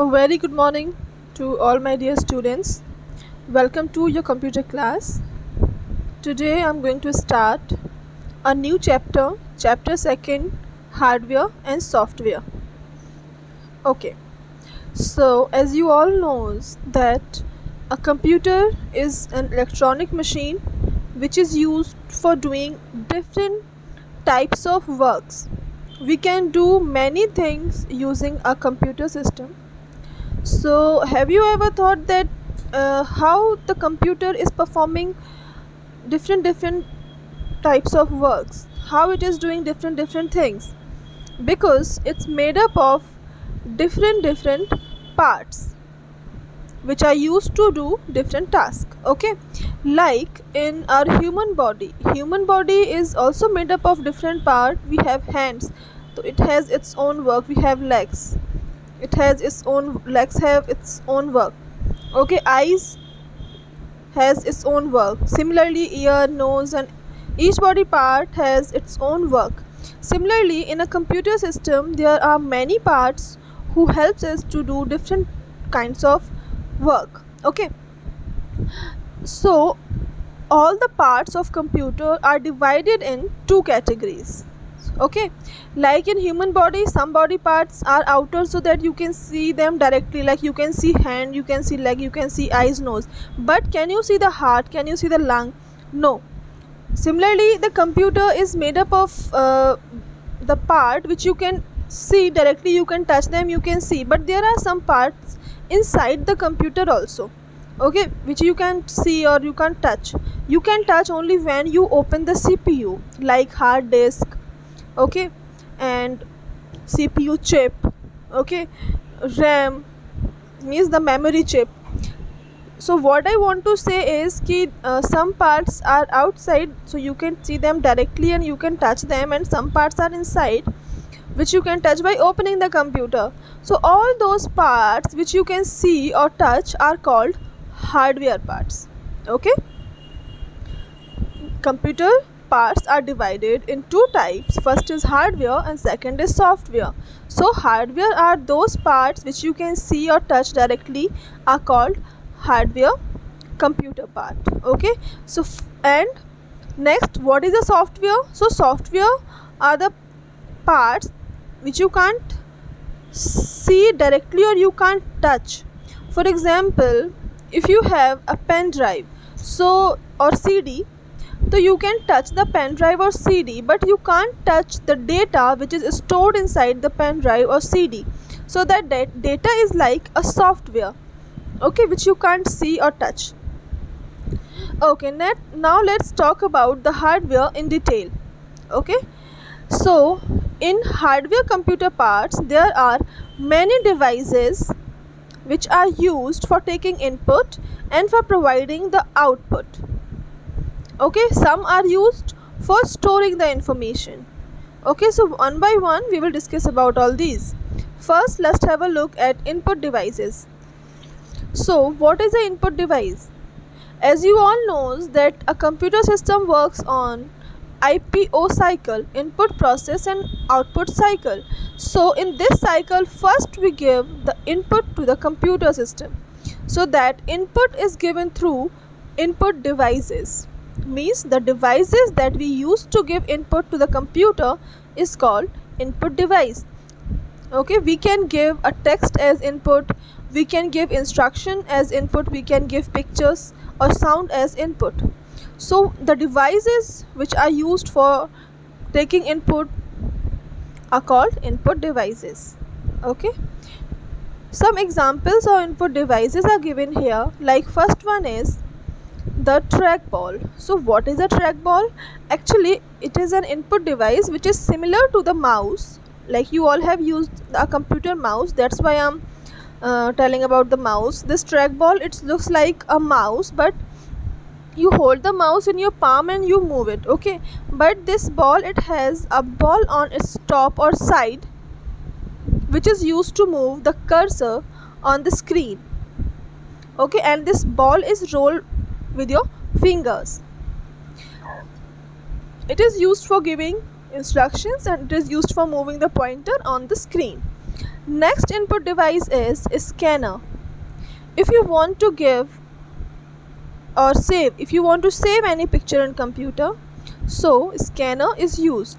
A very good morning to all my dear students. Welcome to your computer class. Today I'm going to start a new chapter, chapter 2, hardware and software. Okay. So as you all knows that a computer is an electronic machine which is used for doing different types of works. We can do many things using a computer system. So, have you ever thought that how the computer is performing different types of works? How it is doing different things? Because it's made up of different parts which are used to do different tasks. Okay, like in our human body is also made up of different parts. We have hands, so it has its own work. We have legs, it has its own legs have its own work. Okay, eyes has its own work. Similarly, ear, nose, and each body part has its own work. Similarly, in a computer system there are many parts who helps us to do different kinds of work. Okay, so all the parts of computer are divided in two categories. Okay, like in human body, some body parts are outer so that you can see them directly, like you can see hand, you can see leg, you can see eyes, nose, but can you see the heart, can you see the lung? No. Similarly, the computer is made up of the part which you can see directly, you can touch them, you can see, but there are some parts inside the computer also, okay, which you can see or you can touch. You can touch only when you open the CPU, like hard disk, okay, and CPU chip, okay, RAM means the memory chip. So what I want to say is that some parts are outside so you can see them directly and you can touch them, and some parts are inside which you can touch by opening the computer. So all those parts which you can see or touch are called hardware parts. Okay, computer parts are divided in two types. First is hardware and second is software. So hardware are those parts which you can see or touch directly, are called hardware computer part. Okay, so and next, what is the software? So software are the parts which you can't see directly or you can't touch. For example, if you have a pen drive so or CD, so you can touch the pen drive or CD, but you can't touch the data which is stored inside the pen drive or CD. So that data is like a software, okay, which you can't see or touch. Okay, now let's talk about the hardware in detail. Okay, so in hardware computer parts there are many devices which are used for taking input and for providing the output. Okay, some are used for storing the information. Okay, so one by one we will discuss about all these. First, let's have a look at input devices. So what is an input device? As you all knows that a computer system works on IPO cycle, input process and output cycle. So in this cycle, first we give the input to the computer system. So that input is given through input devices. Means the devices that we use to give input to the computer is called input device. Okay, we can give a text as input, we can give instruction as input, we can give pictures or sound as input. So the devices which are used for taking input are called input devices. Okay, some examples of input devices are given here, like first one is the trackball. So what is a trackball? Actually it is an input device which is similar to the mouse, like you all have used a computer mouse, that's why I'm telling about the mouse. This trackball, it looks like a mouse, but you hold the mouse in your palm and you move it. Okay, but this ball, it has a ball on its top or side which is used to move the cursor on the screen. Okay, and this ball is rolled with your fingers. It is used for giving instructions and it is used for moving the pointer on the screen. Next input device is a scanner. If you want to save any picture in computer, so scanner is used.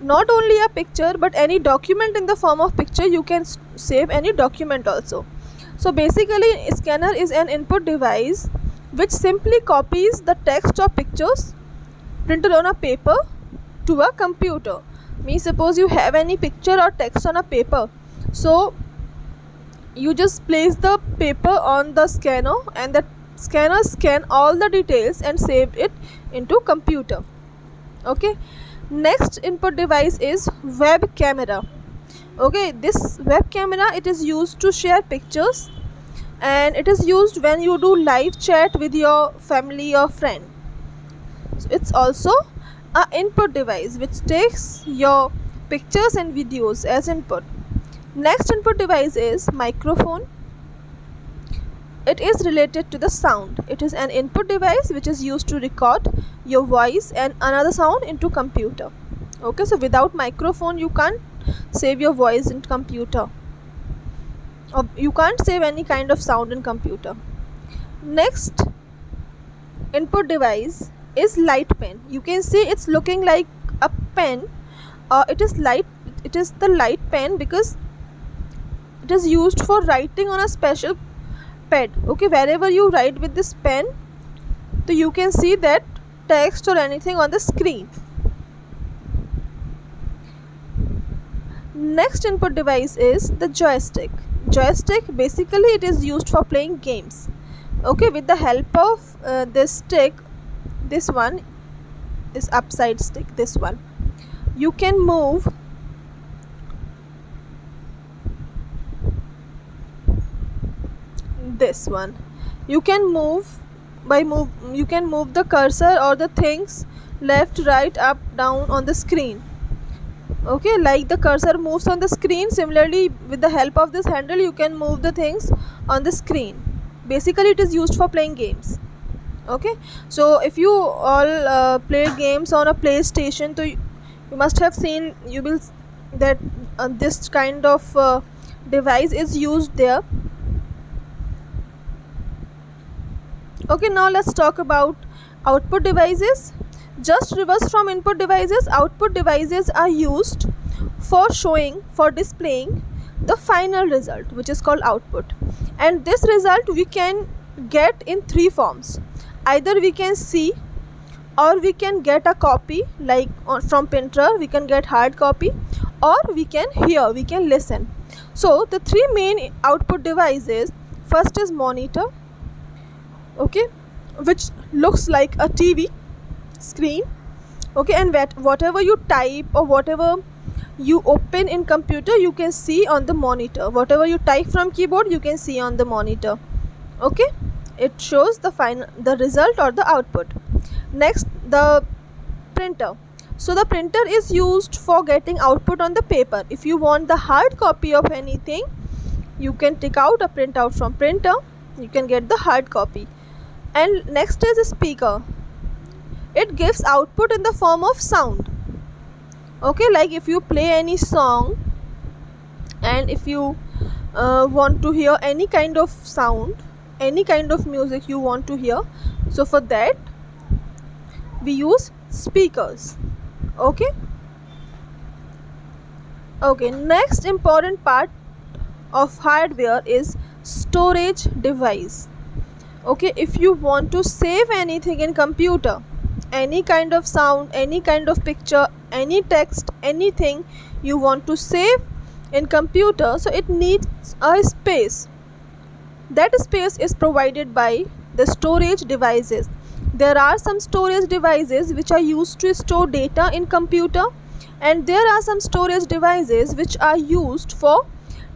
Not only a picture but any document in the form of picture, you can save any document also. So basically a scanner is an input device which simply copies the text or pictures printed on a paper to a computer. Means suppose you have any picture or text on a paper, so you just place the paper on the scanner and the scanner scan all the details and save it into computer. Okay, next input device is web camera. Okay, this web camera, it is used to share pictures and it is used when you do live chat with your family or friend. So it's also a input device which takes your pictures and videos as input. Next input device is microphone. It is related to the sound. It is an input device which is used to record your voice and another sound into computer. Okay, so without microphone you can't save your voice in computer, or you can't save any kind of sound in computer. Next input device is light pen. You can see it's looking like a pen. It is the light pen because it is used for writing on a special pad. Okay, wherever you write with this pen, so you can see that text or anything on the screen. Next input device is the joystick. Joystick, basically it is used for playing games. Okay, with the help of this stick, this one is upside stick, this one, you can move this one. You can move the cursor or the things left, right, up, down on the screen. Okay, like the cursor moves on the screen, similarly with the help of this handle you can move the things on the screen. Basically it is used for playing games. Okay, so if you all play games on a PlayStation, so you must have seen, you will that this kind of device is used there. Okay, now let's talk about output devices. Just reverse from input devices, output devices are used for displaying the final result, which is called output. And this result we can get in three forms. Either we can see, or we can get a copy, like from printer we can get hard copy, or we can hear, we can listen. So the three main output devices, first is monitor, okay, which looks like a TV screen. Okay, and whatever you type or whatever you open in computer, you can see on the monitor. Whatever you type from keyboard, you can see on the monitor. Okay, it shows the result or the output. Next, the printer. So the printer is used for getting output on the paper. If you want the hard copy of anything, you can take out a printout from printer, you can get the hard copy. And next is a speaker. It gives output in the form of sound. Okay, like if you play any song and if you want to hear any kind of sound, any kind of music you want to hear, so for that we use speakers. Okay, next important part of hardware is storage device. Okay, if you want to save anything in computer, any kind of sound, any kind of picture, any text, anything you want to save in computer, so it needs a space. That space is provided by the storage devices. There are some storage devices which are used to store data in computer, and there are some storage devices which are used for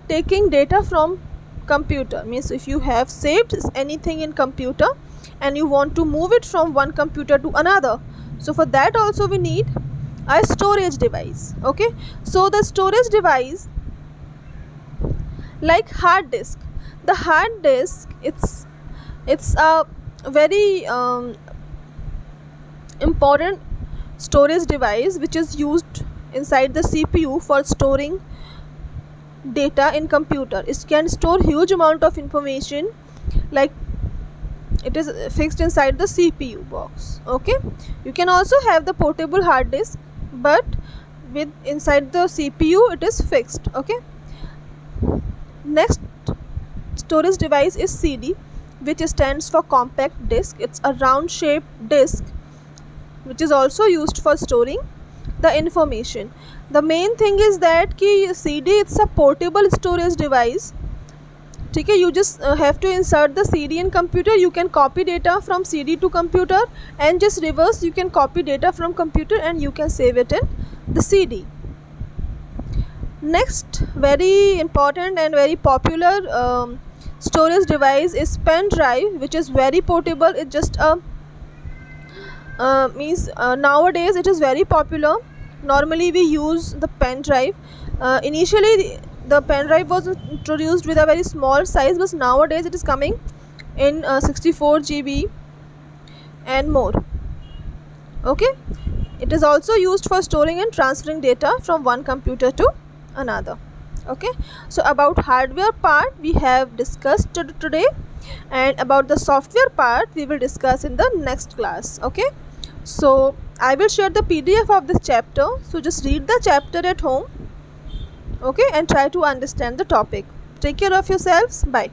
taking data from computer. Means if you have saved anything in computer and you want to move it from one computer to another, so for that also we need a storage device. Okay, so the storage device, like hard disk. The hard disk, it's a very important storage device which is used inside the CPU for storing data in computer. It can store huge amount of information, like it is fixed inside the CPU box. Okay, you can also have the portable hard disk, but with inside the CPU it is fixed. Okay, next storage device is CD, which stands for compact disc. It's a round shaped disc which is also used for storing the information. The main thing is that ki CD, it's a portable storage device. ठीक है, you just have to insert the CD in computer. You can copy data from CD to computer, and just reverse, you can copy data from computer and you can save it in the CD. Next very important and very popular storage device is pen drive, which is very portable. It's just a nowadays it is very popular. Normally we use the pen drive. Initially the pen drive was introduced with a very small size, but nowadays it is coming in 64 GB and more. Okay, it is also used for storing and transferring data from one computer to another. Okay, so about hardware part we have discussed today, and about the software part we will discuss in the next class. Okay, so I will share the PDF of this chapter, so just read the chapter at home. Okay, and try to understand the topic. Take care of yourselves. Bye.